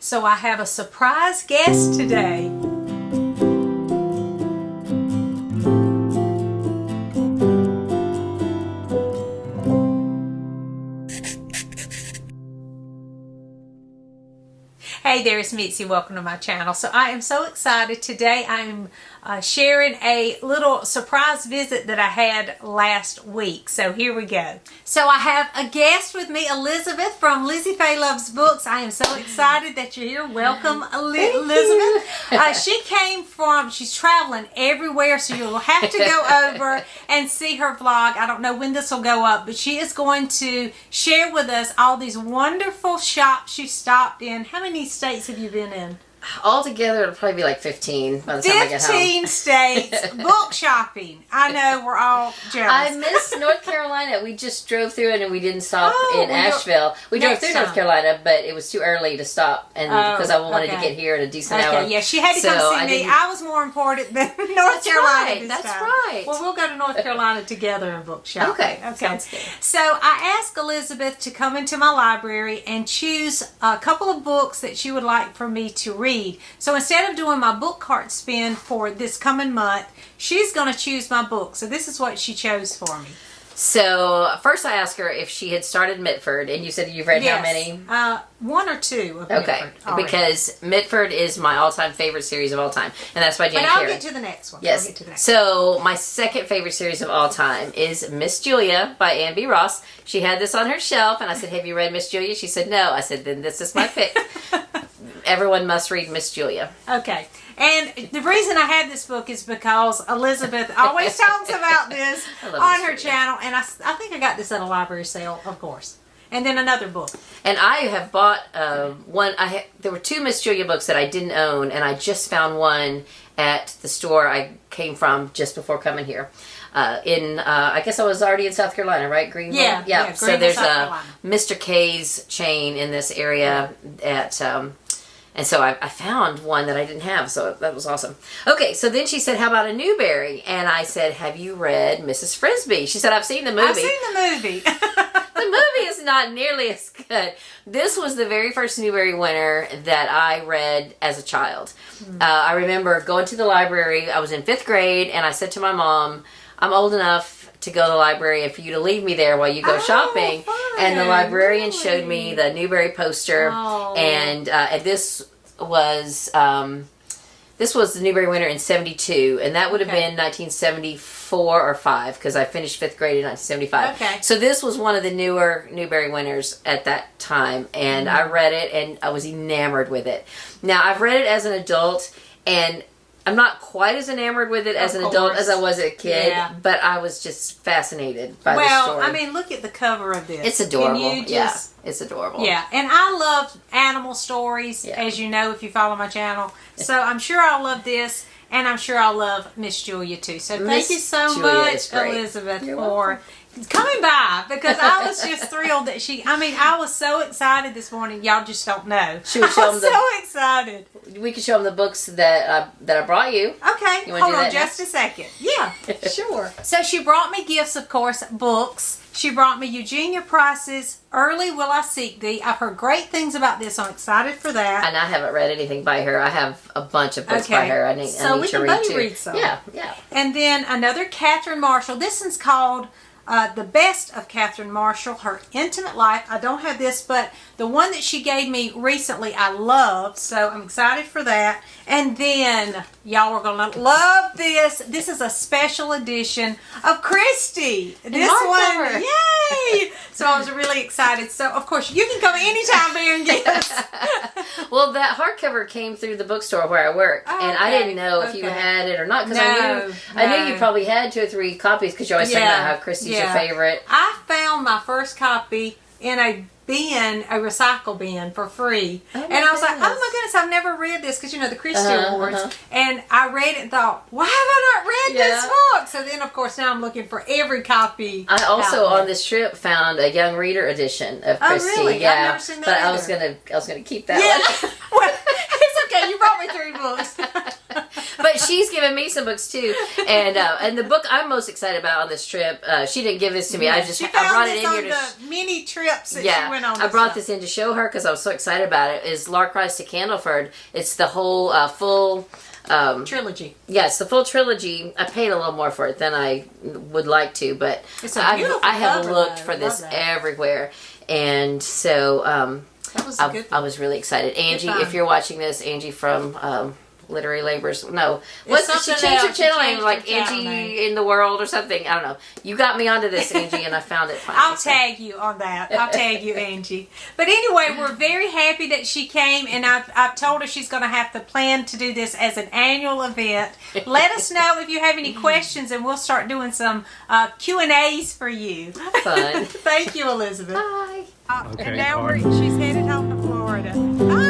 So I have a surprise guest today. Hey there, it's Mitzi. Welcome to my channel. So I am so excited. Today I'm sharing a little surprise visit that I had last week. So here we go. So I have a guest with me, Elizabeth from Lizzie Faye Loves Books. I am so excited that you're here. Welcome, Elizabeth. She came from, she's traveling everywhere, so you'll have to go over and see her vlog. I don't know when this will go up, but she is going to share with us all these wonderful shops she stopped in. How many states have you been in? Altogether, it'll probably be like 15 by the time I get home. 15 states. Book shopping. I know, we're all jealous. I miss North Carolina. We just drove through it and we didn't stop in Asheville. We drove through North Carolina, but it was too early to stop and because I wanted to get here at a decent hour. Yeah, she had to come see me. I was more important than North Carolina this time. That's right. Well, we'll go to North Carolina together and book shop. Okay. Sounds good. So I asked Elizabeth to come into my library and choose a couple of books that she would like for me to read. So instead of doing my book cart spin for this coming month, she's going to choose my book. So this is what she chose for me. So first I asked her if she had started Mitford, and you said you've read how many? One or two of Mitford already. Because Mitford is my all-time favorite series of all time, and that's by Jane But I'll Carey. get to the next one. Yes. So my second favorite series of all time is Miss Julia by Ann B. Ross. She had this on her shelf, and I said, have you read Miss Julia? She said, no. I said, then this is my pick. Everyone must read Miss Julia. Okay. And the reason I had this book is because Elizabeth always talks about this on her channel. And I think I got this at a library sale, of course. And then another book. And I have bought one. There were two Miss Julia books that I didn't own. And I just found one at the store I came from just before coming here. I guess I was already in South Carolina, right? Greenville? Yeah. So there's a Mr. K's chain in this area at... And so I found one that I didn't have, so that was awesome. Okay, so then she said, how about a Newbery? And I said, have you read Mrs. Frisby? She said, I've seen the movie. I've seen the movie. The movie is not nearly as good. This was the very first Newbery winner that I read as a child. I remember going to the library. I was in 5th grade, and I said to my mom, I'm old enough to go to the library and for you to leave me there while you go shopping. Fun. And the librarian showed me the Newbery poster, and this was the Newbery winner in 72, and that would have been 1974 or 5 because I finished 5th grade in 1975. Okay. So this was one of the newer Newbery winners at that time, and I read it and I was enamored with it. Now I've read it as an adult, and I'm not quite as enamored with it as an adult as I was a kid, but I was just fascinated by the story. Well, I mean, look at the cover of this. It's adorable. It's adorable. Yeah, and I love animal stories, as you know if you follow my channel. So I'm sure I'll love this, and I'm sure I'll love Miss Julia too. So thank you so much, Elizabeth, for coming by, because I was just thrilled that I was so excited this morning. Y'all just don't know. Should we show them so excited. We can show them the books that I brought you. Okay, hold on just a second. Yeah, sure. So she brought me gifts, of course, books. She brought me Eugenia Price's Early Will I Seek Thee. I've heard great things about this. I'm excited for that. And I haven't read anything by her. I have a bunch of books by her. I need to read too. Read some. Yeah. And then another Catherine Marshall. This one's called The Best of Catherine Marshall, Her Intimate Life. I don't have this, but the one that she gave me recently I love, so I'm excited for that. And then, y'all are going to love this. This is a special edition of Christy. This one, yay! So I was really excited. So, of course, you can come anytime bearing gifts. Well, that hardcover came through the bookstore where I work, and I didn't know if you had it or not, because I knew you probably had 2 or 3 copies, because you always talk about how Christy's your favorite. I found my first copy in a bin, a recycle bin, for free. And I was like, oh my goodness, I've never read this, because the Christy Awards. And I read it and thought, why have I not read this book? So then, of course, now I'm looking for every copy. I also on this trip found a young reader edition of Christy. Oh, really? Yeah, I've never seen that but either. I was gonna keep that one. Well, it's okay. You brought me 3 books. But But she's given me some books too, and the book I'm most excited about on this trip. She didn't give this to me. I brought it in here to the mini trips that yeah. she went on. I brought this in to show her because I was so excited about it. Is Lark Rise to Candleford? It's the whole full. Trilogy. Yes, the full trilogy. I paid a little more for it than I would like to, but It's a beautiful I have cover, looked though. for I this love that. everywhere, and so That was a good I was really excited. Angie, find. if you're watching this, Angie from Literary Labors. No, It's what she something changed her else. She channel name changed like her channel Angie name. in the World or something. I don't know. You got me onto this, Angie, and I found it. Finally. I'll tag you on that. I'll tag you, Angie. But anyway, we're very happy that she came, and I've told her she's going to have to plan to do this as an annual event. Let us know if you have any questions, and we'll start doing some Q&As for you. Fun. Thank you, Elizabeth. Bye. And now she's headed home to Florida. Bye.